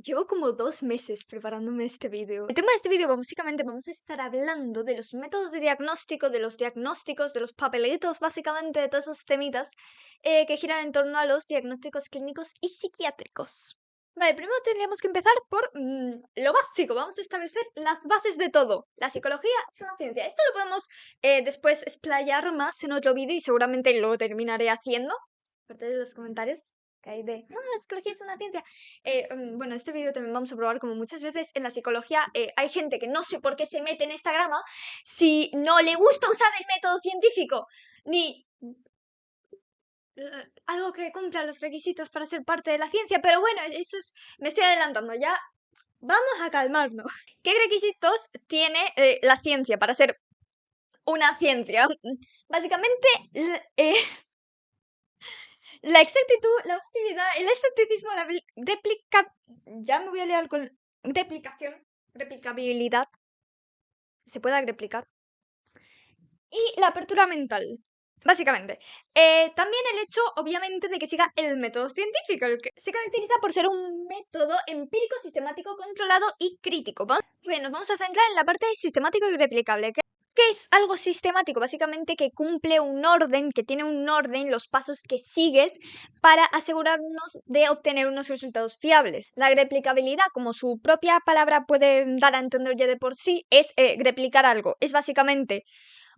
Llevo como 2 meses preparándome este vídeo. El tema de este vídeo, básicamente, vamos a estar hablando de los métodos de diagnóstico, de los diagnósticos, de los papelitos, básicamente, de todos esos temitas que giran en torno a los diagnósticos clínicos y psiquiátricos. Vale, primero tendríamos que empezar por lo básico. Vamos a establecer las bases de todo. La psicología es una ciencia. Esto lo podemos después explayar más en otro vídeo y seguramente lo terminaré haciendo. Aparte de los comentarios que hay de, no, la psicología es una ciencia. Bueno, este vídeo también vamos a probar como muchas veces en la psicología hay gente que no sé por qué se mete en esta grama si no le gusta usar el método científico, ni algo que cumpla los requisitos para ser parte de la ciencia, pero bueno, eso es, me estoy adelantando ya. Vamos a calmarnos. ¿Qué requisitos tiene la ciencia para ser una ciencia? Básicamente, la exactitud, la objetividad, el escepticismo, la réplica. Ya me voy a liar con replicación, replicabilidad. Se pueda replicar. Y la apertura mental. Básicamente. También el hecho, obviamente, de que siga el método científico, el que se caracteriza por ser un método empírico, sistemático, controlado y crítico. Bueno, nos vamos a centrar en la parte sistemático y replicable. ¿Qué es algo sistemático? Básicamente que cumple un orden, que tiene un orden, los pasos que sigues para asegurarnos de obtener unos resultados fiables. La replicabilidad, como su propia palabra puede dar a entender ya de por sí, es replicar algo. Es básicamente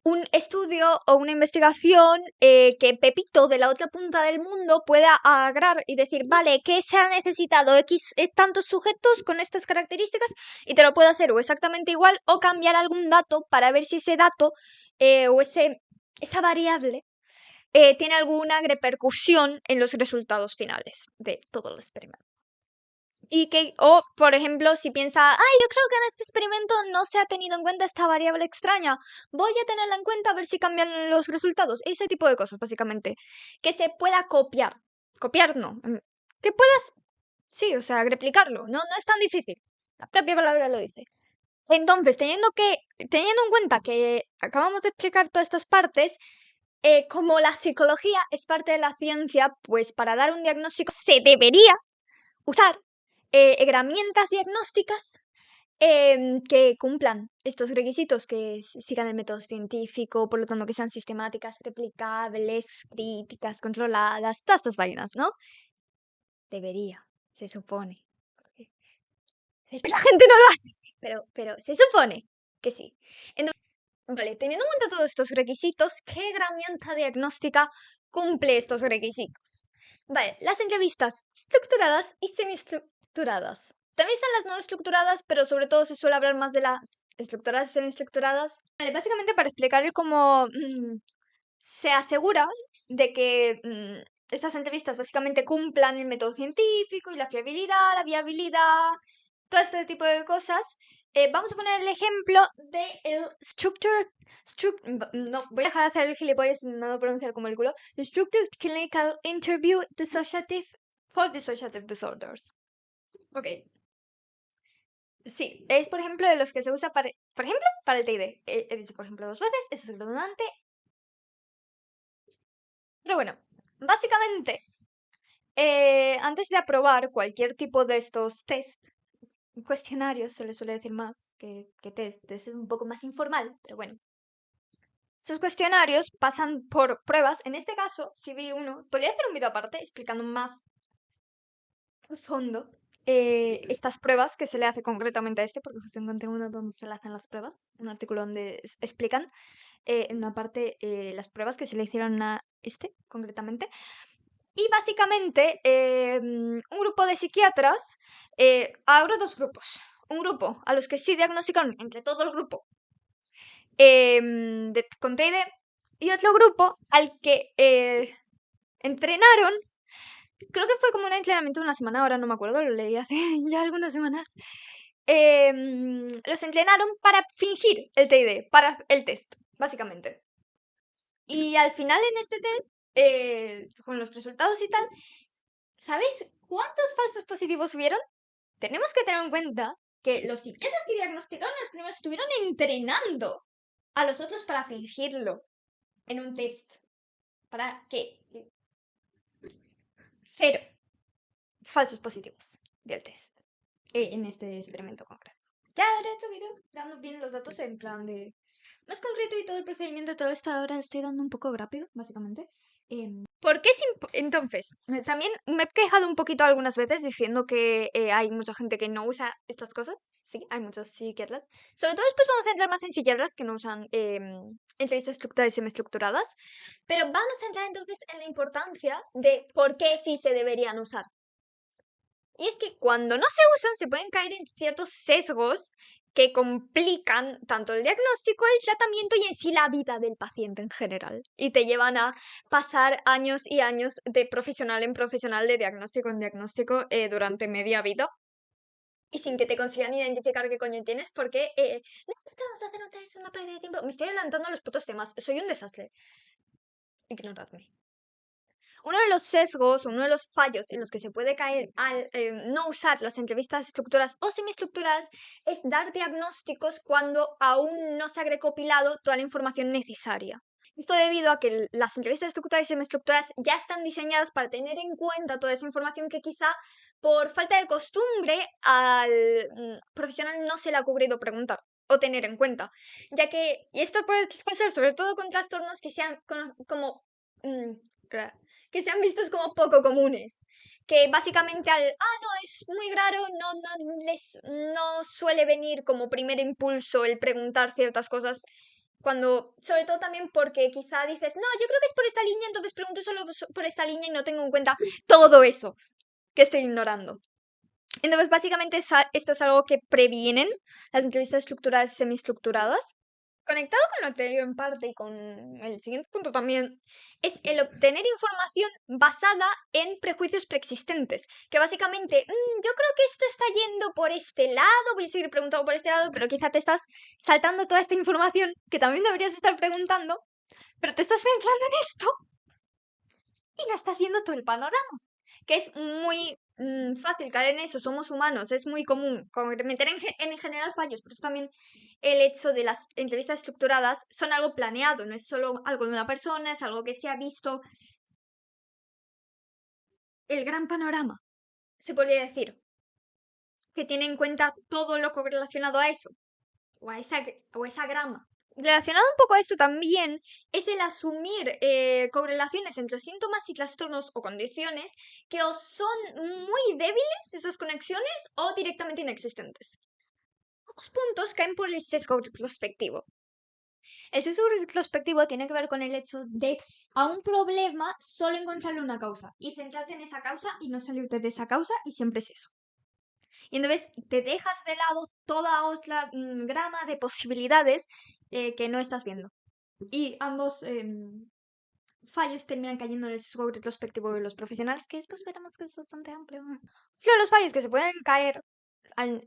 un estudio o una investigación que Pepito de la otra punta del mundo pueda agarrar y decir, vale, ¿qué se ha necesitado? X tantos sujetos con estas características y te lo puede hacer o exactamente igual o cambiar algún dato para ver si ese dato o esa variable tiene alguna repercusión en los resultados finales de todo el experimento. Y que, o por ejemplo, si piensa, ay, yo creo que en este experimento no se ha tenido en cuenta esta variable extraña, voy a tenerla en cuenta a ver si cambian los resultados. Ese tipo de cosas, básicamente. Que se pueda copiar. Copiar no. Que puedas, sí, o sea, replicarlo. No, no es tan difícil. La propia palabra lo dice. Entonces, teniendo en cuenta que acabamos de explicar todas estas partes, como la psicología es parte de la ciencia, pues para dar un diagnóstico se debería usar herramientas diagnósticas que cumplan estos requisitos, que sigan el método científico, por lo tanto que sean sistemáticas, replicables, críticas, controladas, todas estas vainas, ¿no? Debería, se supone. La gente no lo hace, pero se supone que sí. Entonces, vale, teniendo en cuenta todos estos requisitos, ¿qué herramienta diagnóstica cumple estos requisitos? Vale, las entrevistas estructuradas y semiestructuradas. También están las no estructuradas, pero sobre todo se suele hablar más de las estructuradas y semiestructuradas. Vale, básicamente para explicar cómo se asegura de que estas entrevistas básicamente cumplan el método científico y la fiabilidad, la viabilidad, todo este tipo de cosas. Vamos a poner el ejemplo de el no, voy a dejar de hacer el gilipollas y no pronunciar como el culo. Structured Clinical Interview Dissociative for Dissociative Disorders. Ok. Sí, es por ejemplo de los que se usa para, por ejemplo, para el TID. He dicho por ejemplo 2 veces, eso es redundante. Pero bueno, básicamente, antes de aprobar cualquier tipo de estos test, cuestionarios se le suele decir más que test, es un poco más informal, pero bueno. Esos cuestionarios pasan por pruebas. En este caso, si vi uno, podría hacer un vídeo aparte explicando más a fondo estas pruebas que se le hace concretamente a este, porque justo encontré uno donde se le hacen las pruebas, un artículo donde explican en una parte las pruebas que se le hicieron a este concretamente. Y básicamente, un grupo de psiquiatras, ahora 2 grupos. Un grupo a los que sí diagnosticaron entre todo el grupo con TID y otro grupo al que entrenaron, creo que fue como un entrenamiento de una semana, ahora no me acuerdo, lo leí hace ya algunas semanas. Los entrenaron para fingir el TID, para el test, básicamente. Y al final en este test, con los resultados y tal, ¿sabéis cuántos falsos positivos hubieron? Tenemos que tener en cuenta que los psiquiatras que diagnosticaron a los primeros estuvieron entrenando a los otros para fingirlo en un test. ¿Para qué? 0 falsos positivos del test. en este experimento concreto. Ya haré otro video dando bien los datos en plan de más concreto y todo el procedimiento, todo esto ahora estoy dando un poco rápido, básicamente. ¿Por qué entonces? También me he quejado un poquito algunas veces diciendo que hay mucha gente que no usa estas cosas. Sí, hay muchos psiquiatras. Sobre todo después vamos a entrar más en psiquiatras que no usan entrevistas estructuradas y semiestructuradas. Pero vamos a entrar entonces en la importancia de por qué sí se deberían usar. Y es que cuando no se usan se pueden caer en ciertos sesgos que complican tanto el diagnóstico, el tratamiento y en sí la vida del paciente en general. Y te llevan a pasar años y años de profesional en profesional, de diagnóstico en diagnóstico durante media vida. Y sin que te consigan identificar qué coño tienes, porque no vamos a hacer otra vez una pérdida de tiempo. Me estoy adelantando a los putos temas. Soy un desastre. Ignoradme. Uno de los sesgos, uno de los fallos en los que se puede caer al no usar las entrevistas estructuradas o semiestructuradas es dar diagnósticos cuando aún no se ha recopilado toda la información necesaria. Esto debido a que las entrevistas estructuradas y semiestructuradas ya están diseñadas para tener en cuenta toda esa información que quizá por falta de costumbre al profesional no se le ha ocurrido preguntar o tener en cuenta, ya que, y esto puede pasar sobre todo con trastornos que sean como que sean vistos como poco comunes. Que básicamente no, es muy raro, no suele venir como primer impulso el preguntar ciertas cosas. Cuando, sobre todo también porque quizá dices, no, yo creo que es por esta línea, entonces pregunto solo por esta línea y no tengo en cuenta todo eso que estoy ignorando. Entonces, básicamente esto es algo que previenen las entrevistas estructuradas y semiestructuradas. Conectado con lo anterior en parte y con el siguiente punto también, es el obtener información basada en prejuicios preexistentes. Que básicamente, yo creo que esto está yendo por este lado, voy a seguir preguntando por este lado, pero quizá te estás saltando toda esta información que también deberías estar preguntando, pero te estás centrando en esto y no estás viendo todo el panorama. Que es muy fácil caer en eso, somos humanos, es muy común cometer en general fallos, pero eso también el hecho de las entrevistas estructuradas son algo planeado, no es solo algo de una persona, es algo que se ha visto. El gran panorama, se podría decir, que tiene en cuenta todo lo correlacionado a eso, o a esa grama. Relacionado un poco a esto también es el asumir correlaciones entre síntomas y trastornos o condiciones que o son muy débiles esas conexiones o directamente inexistentes. Los puntos caen por el sesgo retrospectivo. El sesgo retrospectivo tiene que ver con el hecho de a un problema solo encontrarle una causa y centrarte en esa causa y no salirte de esa causa y siempre es eso. Y entonces te dejas de lado toda otra grama de posibilidades que no estás viendo. Y ambos fallos terminan cayendo en el sesgo retrospectivo de los profesionales, que después veremos que es bastante amplio. Uno de los fallos que se pueden caer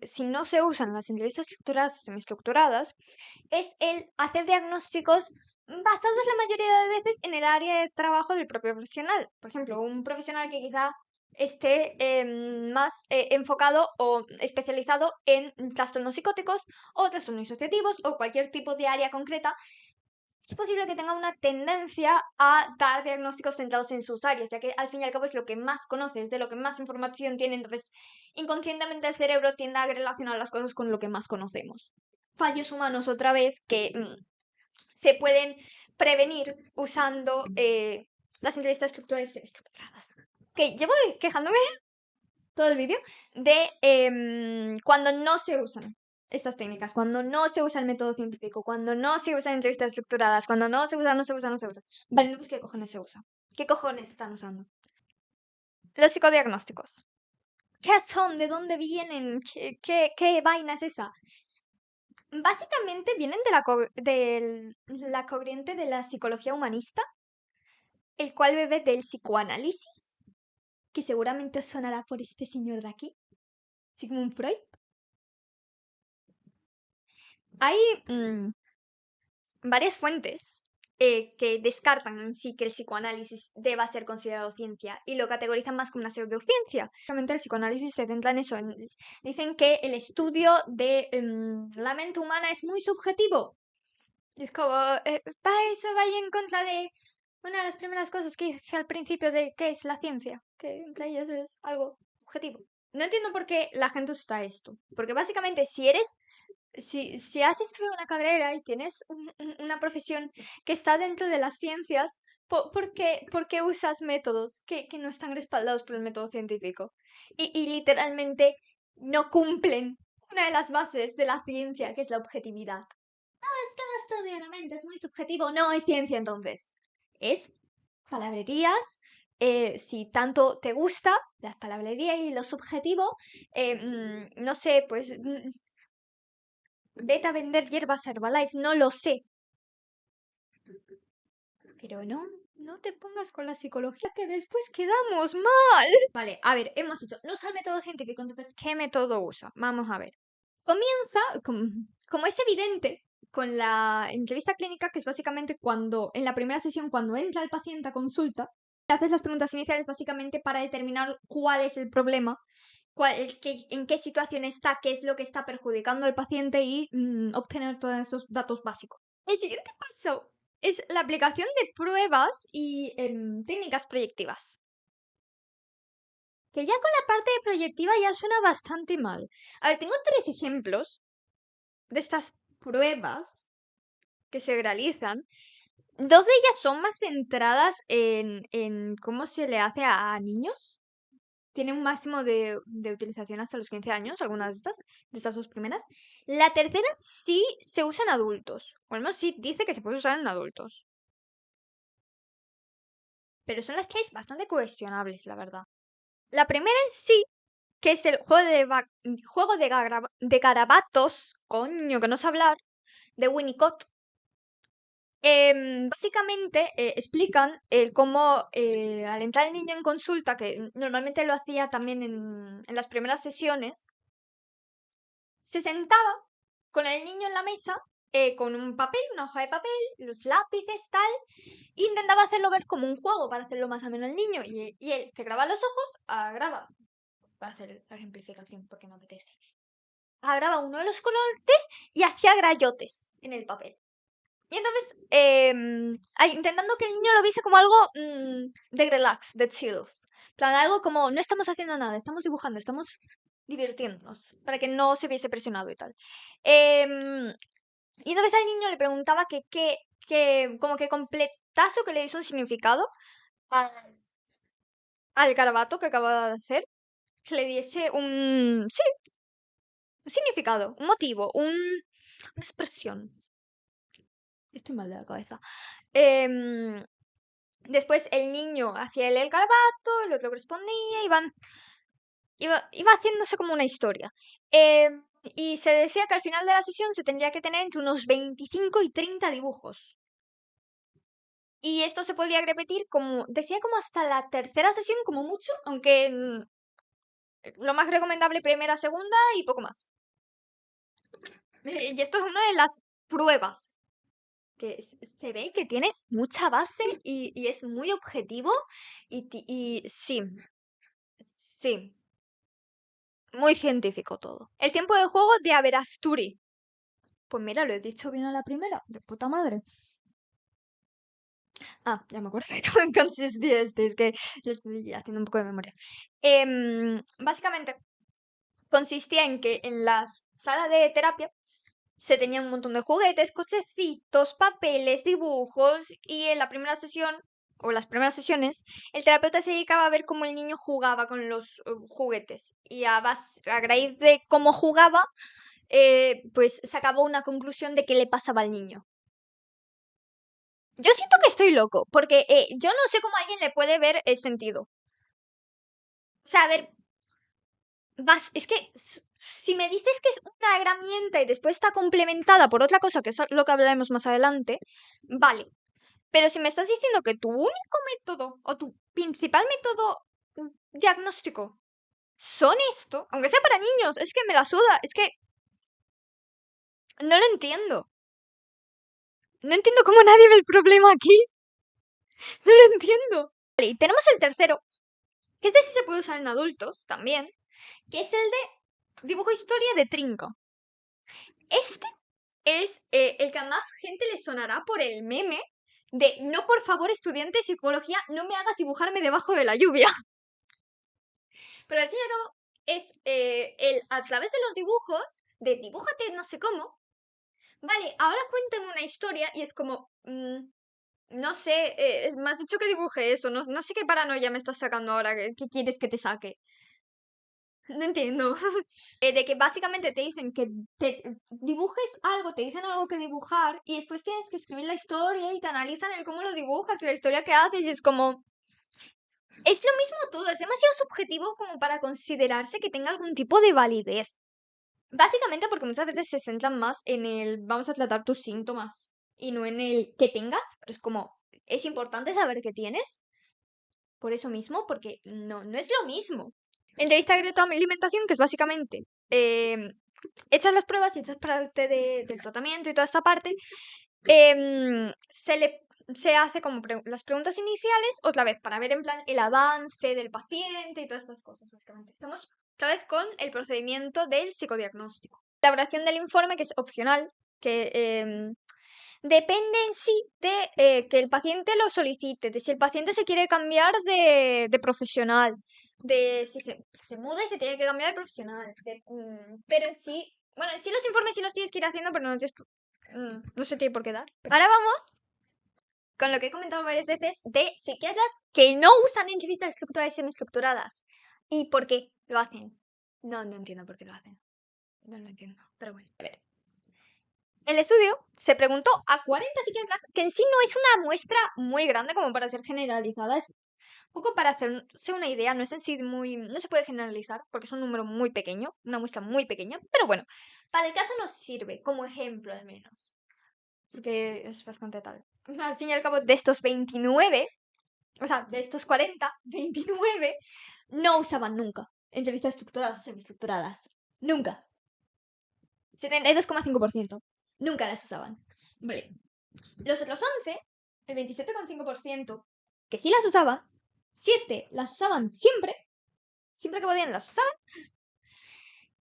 si no se usan las entrevistas estructuradas o semiestructuradas es el hacer diagnósticos basados la mayoría de veces en el área de trabajo del propio profesional. Por ejemplo, un profesional que quizá esté más enfocado o especializado en trastornos psicóticos o trastornos disociativos o cualquier tipo de área concreta, es posible que tenga una tendencia a dar diagnósticos centrados en sus áreas, ya que al fin y al cabo es lo que más conoce, es de lo que más información tiene, entonces inconscientemente el cerebro tiende a relacionar las cosas con lo que más conocemos. Fallos humanos otra vez que se pueden prevenir usando las entrevistas estructuradas. Que llevo quejándome todo el vídeo de cuando no se usan estas técnicas, cuando no se usa el método científico, cuando no se usan entrevistas estructuradas, cuando no se usa. Vale, pues ¿qué cojones se usa? ¿Qué cojones están usando? Los psicodiagnósticos. ¿Qué son? ¿De dónde vienen? ¿Qué vaina es esa? Básicamente vienen de la corriente de la psicología humanista, el cual bebe del psicoanálisis, que seguramente os sonará por este señor de aquí, Sigmund Freud. Hay varias fuentes que descartan en sí que el psicoanálisis deba ser considerado ciencia y lo categorizan más como una pseudociencia. Obviamente el psicoanálisis se centra en eso. Dicen que el estudio de la mente humana es muy subjetivo. Y es como, eso vaya en contra de una de las primeras cosas que dije al principio de qué es la ciencia, que entre ellas es algo objetivo. No entiendo por qué la gente usa esto. Porque básicamente si has estudiado una carrera y tienes una profesión que está dentro de las ciencias, ¿por qué usas métodos que no están respaldados por el método científico? Y literalmente no cumplen una de las bases de la ciencia, que es la objetividad. No, es que el estudio de la mente es muy subjetivo. No es ciencia entonces. Es palabrerías. Si tanto te gusta la palabrería y lo subjetivo, no sé, pues vete a vender hierbas Herbalife, no lo sé. Pero no te pongas con la psicología que después quedamos mal. Vale, a ver, hemos dicho, no usa el método científico, entonces, ¿qué método usa? Vamos a ver. Comienza, como es evidente, con la entrevista clínica, que es básicamente cuando, en la primera sesión, cuando entra el paciente a consulta, le haces las preguntas iniciales básicamente para determinar cuál es el problema, en qué situación está, qué es lo que está perjudicando al paciente y obtener todos esos datos básicos. El siguiente paso es la aplicación de pruebas y técnicas proyectivas. Que ya con la parte de proyectiva ya suena bastante mal. A ver, tengo 3 ejemplos de estas pruebas que se realizan. 2 de ellas son más centradas en cómo se le hace a niños. Tiene un máximo de utilización hasta los 15 años, algunas de estas 2 primeras. La tercera sí se usa en adultos. O al menos sí dice que se puede usar en adultos. Pero son las 3 bastante cuestionables, la verdad. La primera en sí, que es el juego de garabatos, coño, que no sé hablar, de Winnicott. Básicamente explican cómo al entrar el niño en consulta, que normalmente lo hacía también en las primeras sesiones, se sentaba con el niño en la mesa, con un papel, una hoja de papel, los lápices, tal, e intentaba hacerlo ver como un juego para hacerlo más ameno al niño. Y él cerraba los ojos, graba, para hacer la ejemplificación porque me apetece. Agarraba uno de los colores y hacía grayotes en el papel. Y entonces, intentando que el niño lo viese como algo de relax, de chills. Plan, algo como, no estamos haciendo nada, estamos dibujando, estamos divirtiéndonos, para que no se viese presionado y tal. Y entonces al niño le preguntaba como que completase o que le diese un significado al, al garabato que acababa de hacer, que le diese sí, un significado, un motivo, una expresión. Estoy mal de la cabeza. Después el niño hacía el garabato, el otro respondía, iba haciéndose como una historia. Y se decía que al final de la sesión se tendría que tener entre unos 25 y 30 dibujos. Y esto se podía repetir decía como hasta la tercera sesión, como mucho, aunque lo más recomendable primera, segunda y poco más. Y esto es una de las pruebas que se ve que tiene mucha base y es muy objetivo y sí, muy científico todo. El tiempo de juego de Averasturi. Pues mira, lo he dicho bien a la primera, de puta madre. Ya me acuerdo de cómo consistía es que lo estoy haciendo un poco de memoria. Básicamente, consistía en que en la sala de terapia se tenía un montón de juguetes, cochecitos, papeles, dibujos, y en la primera sesión, o las primeras sesiones, el terapeuta se dedicaba a ver cómo el niño jugaba con los juguetes. Y a raíz de cómo jugaba, pues sacaba una conclusión de qué le pasaba al niño. Yo siento que estoy loco, porque yo no sé cómo a alguien le puede ver el sentido. O sea, a ver, es que si me dices que es una herramienta y después está complementada por otra cosa, que es lo que hablaremos más adelante, vale. Pero si me estás diciendo que tu único método o tu principal método diagnóstico son esto, aunque sea para niños, es que me la suda, es que no lo entiendo. No entiendo cómo nadie ve el problema aquí. No lo entiendo. Vale, y tenemos el tercero, que este sí se puede usar en adultos también, que es el de dibujo historia de Trinco. Este es el que a más gente le sonará por el meme de no, por favor, estudiante de psicología, no me hagas dibujarme debajo de la lluvia. Pero al fin y al cabo, es a través de los dibujos, de dibújate no sé cómo, vale, ahora cuéntame una historia y es como, no sé, me has dicho que dibuje eso, no sé qué paranoia me estás sacando ahora, ¿qué quieres que te saque? No entiendo. De que básicamente te dicen que te dibujes algo, te dicen algo que dibujar y después tienes que escribir la historia y te analizan el cómo lo dibujas y la historia que haces y es como... Es lo mismo todo, es demasiado subjetivo como para considerarse que tenga algún tipo de validez. Básicamente porque muchas veces se centran más en el vamos a tratar tus síntomas y no en el que tengas, pero es como, es importante saber qué tienes, por eso mismo, porque no es lo mismo. Entrevista de retroalimentación, que es básicamente echas las pruebas y echas parte del tratamiento y toda esta parte, se hace como las preguntas iniciales, otra vez, para ver en plan el avance del paciente y todas estas cosas, básicamente. Estamos otra vez con el procedimiento del psicodiagnóstico. La elaboración del informe, que es opcional, que depende en sí de que el paciente lo solicite, de si el paciente se quiere cambiar de profesional, de si se muda y se tiene que cambiar de profesional. Pero en sí, bueno, en sí los informes sí los tienes que ir haciendo, pero no se tiene por qué dar. Ahora vamos con lo que he comentado varias veces de psiquiatras que no usan entrevistas estructuradas y semiestructuradas. ¿Y por qué lo hacen? No entiendo por qué lo hacen. No lo entiendo, pero bueno. A ver. El estudio se preguntó a 40 psiquiatras, que en sí no es una muestra muy grande como para ser generalizada, es un poco para hacerse una idea, no es en sí no se puede generalizar porque es un número muy pequeño, una muestra muy pequeña, pero bueno, para el caso nos sirve como ejemplo al menos, porque es bastante tal. Al fin y al cabo, de estos 29, o sea, de estos 40, 29 no usaban nunca entrevistas estructuradas o semiestructuradas, nunca. 72,5%. Nunca las usaban. Vale. Los otros 11, el 27,5%, que sí las usaba, 7 las usaban siempre que podían las usaban,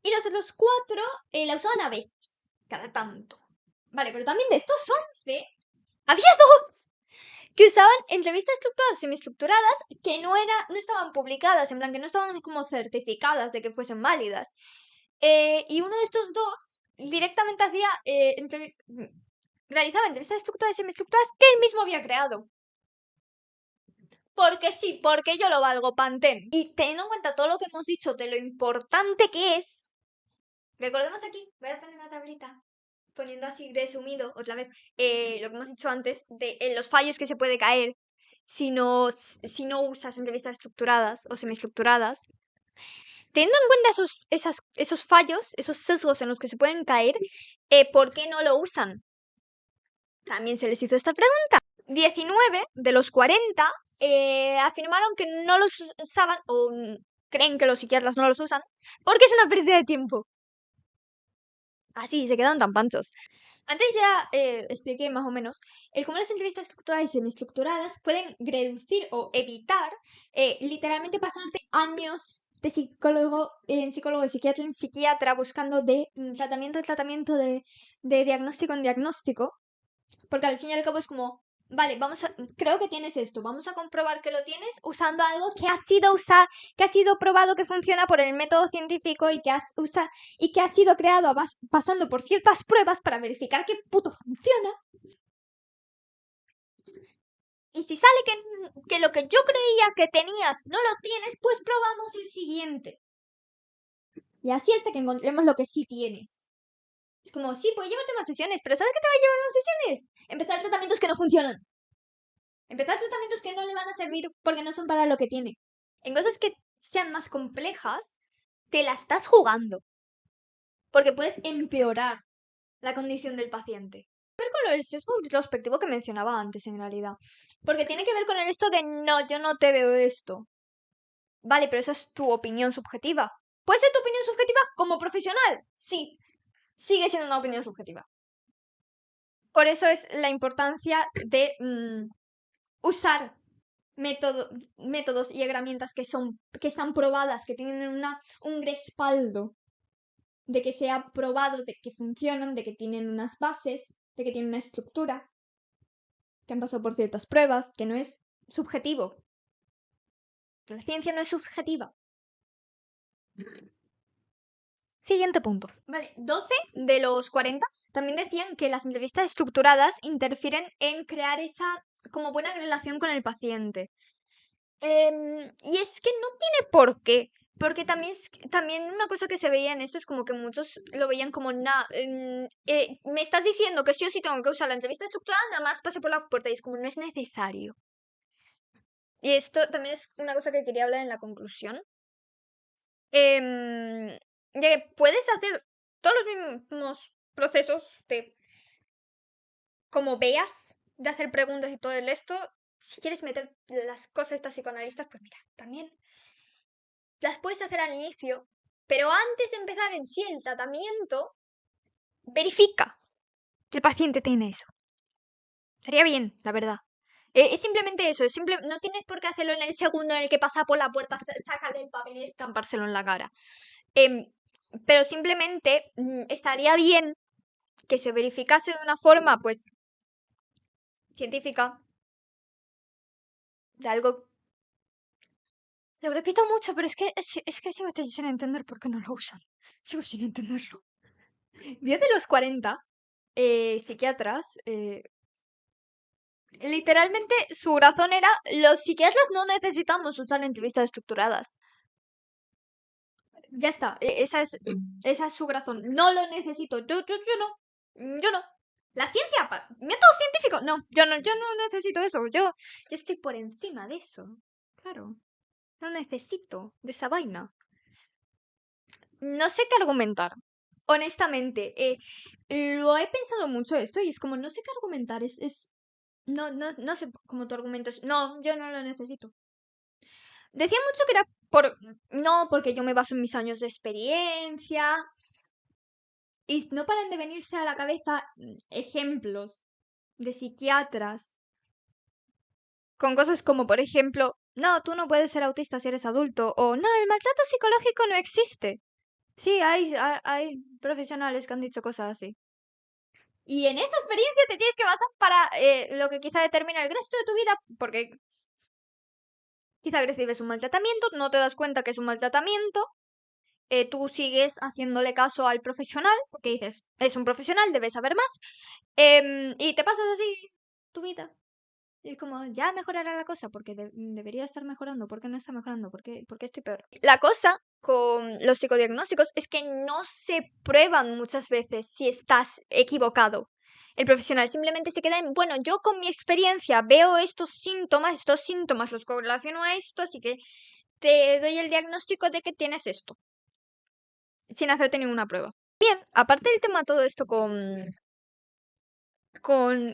y los otros 4 la usaban a veces, cada tanto. Vale, pero también de estos 11, había 2 que usaban entrevistas estructuradas o semiestructuradas que no estaban publicadas, en plan que no estaban como certificadas de que fuesen válidas. Y uno de estos 2 directamente hacía realizaba entrevistas estructuradas y semiestructuradas que él mismo había creado. Porque sí, porque yo lo valgo, Pantene. Y teniendo en cuenta todo lo que hemos dicho de lo importante que es, recordemos aquí, voy a poner una tablita, poniendo así resumido otra vez lo que hemos dicho antes de los fallos que se puede caer si no usas entrevistas estructuradas o semiestructuradas. Teniendo en cuenta esos fallos, esos sesgos en los que se pueden caer, ¿por qué no lo usan? También se les hizo esta pregunta. 19 de los 40 afirmaron que no los usaban o creen que los psiquiatras no los usan porque es una pérdida de tiempo. Así, se quedan tan panchos. Antes ya expliqué más o menos el cómo las entrevistas estructuradas y semiestructuradas pueden reducir o evitar literalmente pasarte años de psicólogo en psiquiatra buscando de tratamiento en tratamiento, de diagnóstico en diagnóstico, porque al fin y al cabo es como, vale, creo que tienes esto, vamos a comprobar que lo tienes usando algo que ha sido probado que funciona por el método científico y que ha sido creado pasando por ciertas pruebas para verificar que puto funciona. Y si sale que lo que yo creía que tenías no lo tienes, pues probamos el siguiente. Y así hasta que encontremos lo que sí tienes. Es como, sí, puede llevarte más sesiones, pero ¿sabes qué te va a llevar más sesiones? Empezar tratamientos que no funcionan. Empezar tratamientos que no le van a servir porque no son para lo que tiene. En cosas que sean más complejas, te la estás jugando. Porque puedes empeorar la condición del paciente. Ver con lo del sesgo retrospectivo que mencionaba antes, en realidad. Porque tiene que ver con esto de no, yo no te veo esto. Vale, pero esa es tu opinión subjetiva. ¿Puede ser tu opinión subjetiva como profesional? Sí. Sigue siendo una opinión subjetiva. Por eso es la importancia de usar métodos y herramientas que están probadas, que tienen un respaldo de que se ha probado, de que funcionan, de que tienen unas bases, de que tienen una estructura, que han pasado por ciertas pruebas, que no es subjetivo. La ciencia no es subjetiva. Siguiente punto. Vale, 12 de los 40 también decían que las entrevistas estructuradas interfieren en crear esa como buena relación con el paciente. Y es que no tiene por qué. Porque también una cosa que se veía en esto es como que muchos lo veían como, me estás diciendo que sí o sí tengo que usar la entrevista estructurada, nada más pase por la puerta y es como, no es necesario. Y esto también es una cosa que quería hablar en la conclusión. em, de que puedes hacer todos los mismos procesos de como veas, de hacer preguntas y todo el esto. Si quieres meter las cosas estas psicoanalistas, pues mira, también las puedes hacer al inicio, pero antes de empezar en sí el tratamiento, verifica que el paciente tiene eso. Estaría bien, la verdad. Es simplemente eso, no tienes por qué hacerlo en el segundo en el que pasa por la puerta, sacarle el papel y estampárselo en la cara. Em, pero simplemente estaría bien que se verificase de una forma, pues, científica, de algo. Lo repito mucho, pero es que sigo sin entender por qué no lo usan. Sigo sin entenderlo. 10 de los 40 psiquiatras, literalmente su razón era, los psiquiatras no necesitamos usar entrevistas estructuradas. Ya está, esa es su razón. No lo necesito. Yo no. Yo no. La ciencia, método científico. No, yo no necesito eso. Yo estoy por encima de eso. Claro. No necesito de esa vaina. No sé qué argumentar. Honestamente, lo he pensado mucho esto y es como, no sé qué argumentar. No sé cómo tu argumento es. No, yo no lo necesito. Decía mucho que era no, porque yo me baso en mis años de experiencia. Y no paran de venirse a la cabeza ejemplos de psiquiatras con cosas como, por ejemplo, no, tú no puedes ser autista si eres adulto, o no, el maltrato psicológico no existe. Sí, hay profesionales que han dicho cosas así. Y en esa experiencia te tienes que basar para lo que quizá determina el resto de tu vida, porque quizá recibes un maltratamiento, no te das cuenta que es un maltratamiento, tú sigues haciéndole caso al profesional, porque dices, es un profesional, debes saber más, y te pasas así tu vida. Y es como, ya mejorará la cosa, porque debería estar mejorando, ¿por qué no está mejorando? ¿Por qué estoy peor? La cosa con los psicodiagnósticos es que no se prueban muchas veces si estás equivocado. El profesional simplemente se queda en, bueno, yo con mi experiencia veo estos síntomas los correlaciono a esto, así que te doy el diagnóstico de que tienes esto, sin hacerte ninguna prueba. Bien, aparte del tema todo esto con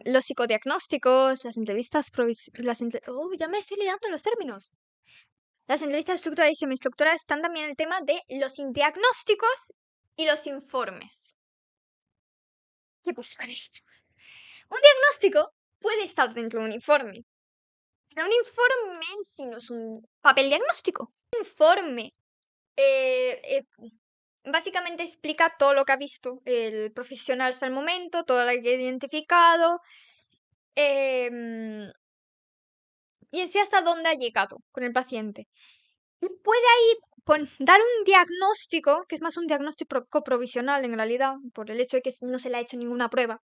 los psicodiagnósticos, las entrevistas ya me estoy liando los términos. Las entrevistas estructuradas y semiestructuradas están también el tema de los diagnósticos y los informes. ¿Qué pasa con esto? Un diagnóstico puede estar dentro de un informe, pero un informe en sí no es un papel diagnóstico. Un informe básicamente explica todo lo que ha visto el profesional hasta el momento, todo lo que ha identificado, y en sí hasta dónde ha llegado con el paciente. Puede ahí dar un diagnóstico, que es más un diagnóstico provisional en realidad, por el hecho de que no se le ha hecho ninguna prueba,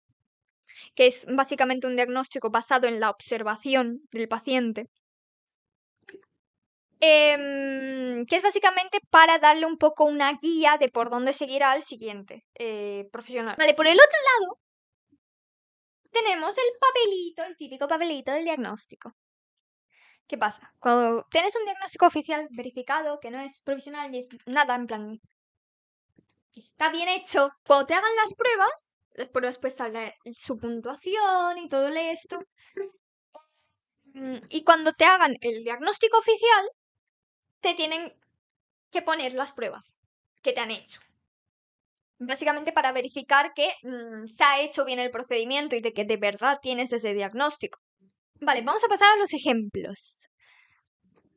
que es básicamente un diagnóstico basado en la observación del paciente. Que es básicamente para darle un poco una guía de por dónde seguirá el siguiente profesional. Vale, por el otro lado tenemos el típico papelito del diagnóstico. ¿Qué pasa? Cuando tienes un diagnóstico oficial verificado, que no es provisional ni es nada, en plan, está bien hecho, cuando te hagan las pruebas pues sale su puntuación y todo esto. Y cuando te hagan el diagnóstico oficial, te tienen que poner las pruebas que te han hecho. Básicamente para verificar que se ha hecho bien el procedimiento y de que de verdad tienes ese diagnóstico. Vale, vamos a pasar a los ejemplos.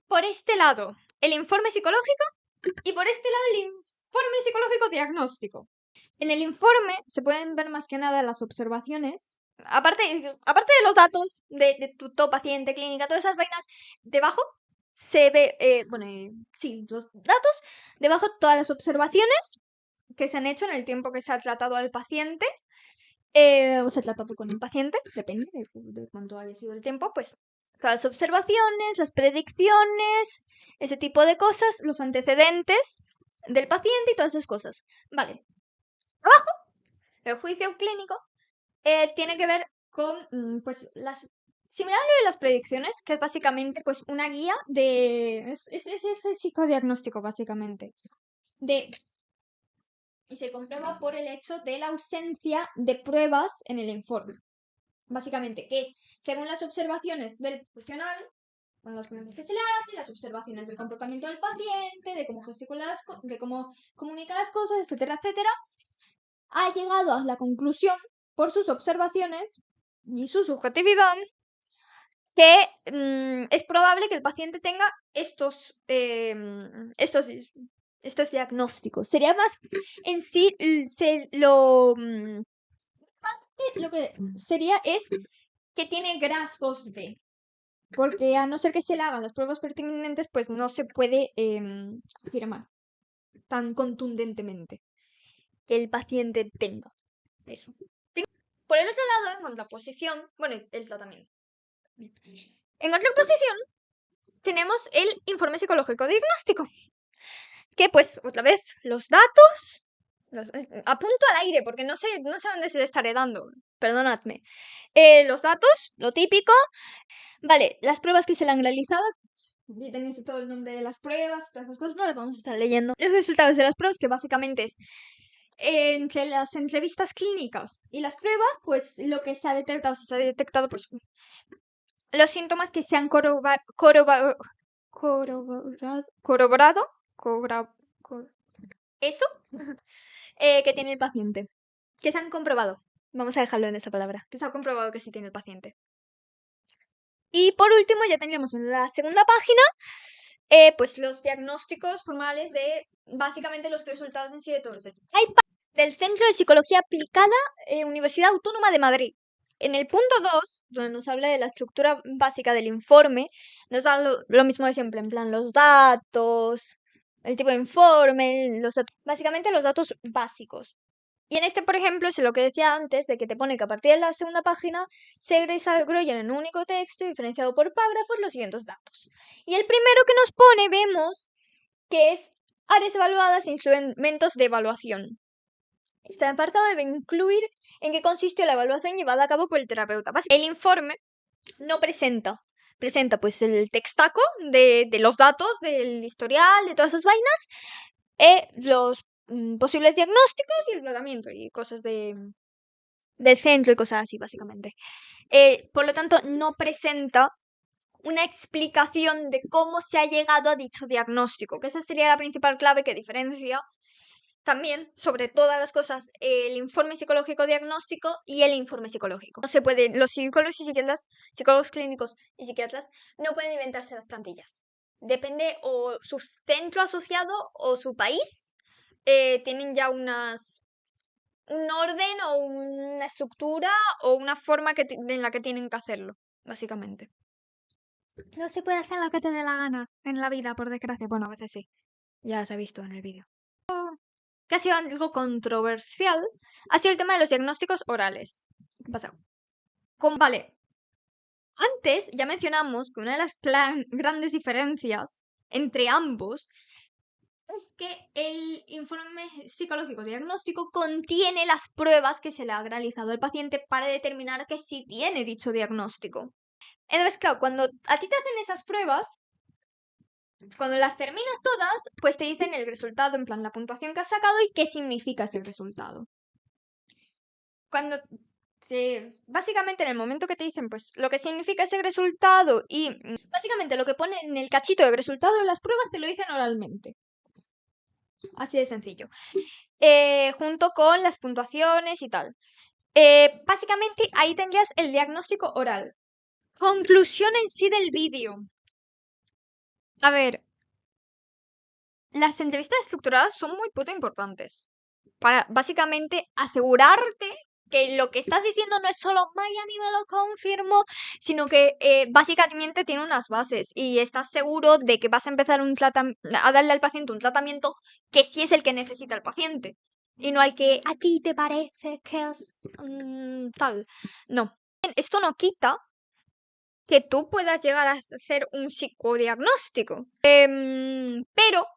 Por este lado, el informe psicológico y por este lado, el informe psicológico diagnóstico. En el informe se pueden ver más que nada las observaciones. Aparte de los datos de tu paciente, clínica, todas esas vainas, debajo se ve, sí, los datos, debajo todas las observaciones que se han hecho en el tiempo que se ha tratado al paciente, o se ha tratado con un paciente, depende de cuánto haya sido el tiempo, pues todas las observaciones, las predicciones, ese tipo de cosas, los antecedentes del paciente y todas esas cosas. Vale. Abajo, el juicio clínico tiene que ver con, pues, similar a lo de las predicciones, que es básicamente, pues, una guía es el psicodiagnóstico, básicamente. Y se comprueba por el hecho de la ausencia de pruebas en el informe. Básicamente, que es, según las observaciones del profesional, con las preguntas que se le hacen, las observaciones del comportamiento del paciente, de cómo gesticula de cómo comunica las cosas, etcétera, etcétera, ha llegado a la conclusión, por sus observaciones y su subjetividad, que es probable que el paciente tenga estos diagnósticos. Sería más en sí, lo que sería es que tiene rasgos de. Porque a no ser que se le hagan las pruebas pertinentes, pues no se puede afirmar tan contundentemente que el paciente tenga eso. Por el otro lado, en contraposición, bueno, el tratamiento. En contraposición, tenemos el informe psicológico diagnóstico. Que pues, otra vez, los datos, apunto al aire porque no sé dónde se le estaré dando, perdonadme. Los datos, lo típico, vale, las pruebas que se le han realizado, ya tenéis todo el nombre de las pruebas, todas esas cosas, no las vamos a estar leyendo. Los resultados de las pruebas, que básicamente es entre las entrevistas clínicas y las pruebas, pues lo que se ha detectado, pues los síntomas que se han eso que tiene el paciente, que se han comprobado. Vamos a dejarlo en esa palabra, que se ha comprobado que sí tiene el paciente. Y por último, ya teníamos en la segunda página, pues los diagnósticos formales de básicamente los resultados en sí de todos. Hay del Centro de Psicología Aplicada, Universidad Autónoma de Madrid. En el punto 2, donde nos habla de la estructura básica del informe, nos da lo mismo de siempre, en plan los datos, el tipo de informe, básicamente los datos básicos. Y en este, por ejemplo, es lo que decía antes, de que te pone que a partir de la segunda página se desarrollan en un único texto, diferenciado por párrafos, los siguientes datos. Y el primero que nos pone, vemos que es áreas evaluadas e instrumentos de evaluación. Este apartado debe incluir en qué consistió la evaluación llevada a cabo por el terapeuta. El informe no presenta pues el textaco de los datos, del historial, de todas esas vainas, los posibles diagnósticos y el tratamiento y cosas del centro y cosas así, básicamente. Por lo tanto, no presenta una explicación de cómo se ha llegado a dicho diagnóstico, que esa sería la principal clave que diferencia también, sobre todas las cosas, el informe psicológico diagnóstico y el informe psicológico. No se puede, los psicólogos y psiquiatras, psicólogos clínicos y psiquiatras no pueden inventarse las plantillas. Depende o su centro asociado o su país tienen ya un orden o una estructura o una forma en la que tienen que hacerlo, básicamente. No se puede hacer lo que te dé la gana en la vida, por desgracia. Bueno, a veces sí. Ya se ha visto en el vídeo. Que ha sido algo controversial ha sido el tema de los diagnósticos orales. ¿Qué pasa? Vale, antes ya mencionamos que una de las grandes diferencias entre ambos es que el informe psicológico diagnóstico contiene las pruebas que se le ha realizado al paciente para determinar que sí tiene dicho diagnóstico. Entonces, claro, cuando a ti te hacen esas pruebas, cuando las terminas todas, pues te dicen el resultado, en plan la puntuación que has sacado y qué significa ese resultado. Cuando básicamente en el momento que te dicen pues lo que significa ese resultado y básicamente lo que pone en el cachito de resultado de las pruebas te lo dicen oralmente. Así de sencillo. Junto con las puntuaciones y tal. Básicamente ahí tendrías el diagnóstico oral. Conclusión en sí del vídeo. A ver, las entrevistas estructuradas son muy puto importantes. Para básicamente asegurarte que lo que estás diciendo no es solo Miami me lo confirmó, sino que básicamente tiene unas bases y estás seguro de que vas a empezar a darle al paciente un tratamiento que sí es el que necesita el paciente y no al que a ti te parece que es tal. No. Esto no quita que tú puedas llegar a hacer un psicodiagnóstico. Pero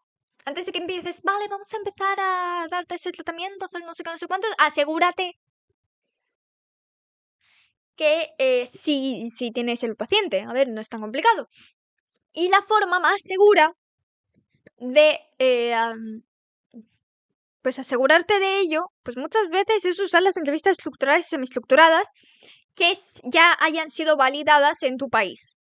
antes de que empieces, vale, vamos a empezar a darte ese tratamiento, hacer no sé qué, no sé cuánto, asegúrate que sí tienes el paciente. A ver, no es tan complicado. Y la forma más segura de pues asegurarte de ello, pues muchas veces es usar las entrevistas estructurales y semiestructuradas que ya hayan sido validadas en tu país.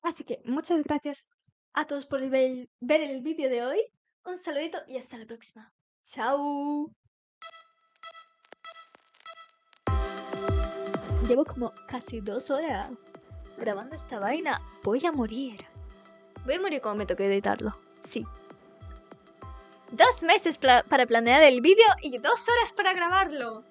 Así que muchas gracias a todos por ver el vídeo de hoy. Un saludito y hasta la próxima. ¡Chao! Llevo como casi 2 horas grabando esta vaina. Voy a morir. Voy a morir cuando me toque editarlo. Sí. 2 meses para planear el vídeo y 2 horas para grabarlo.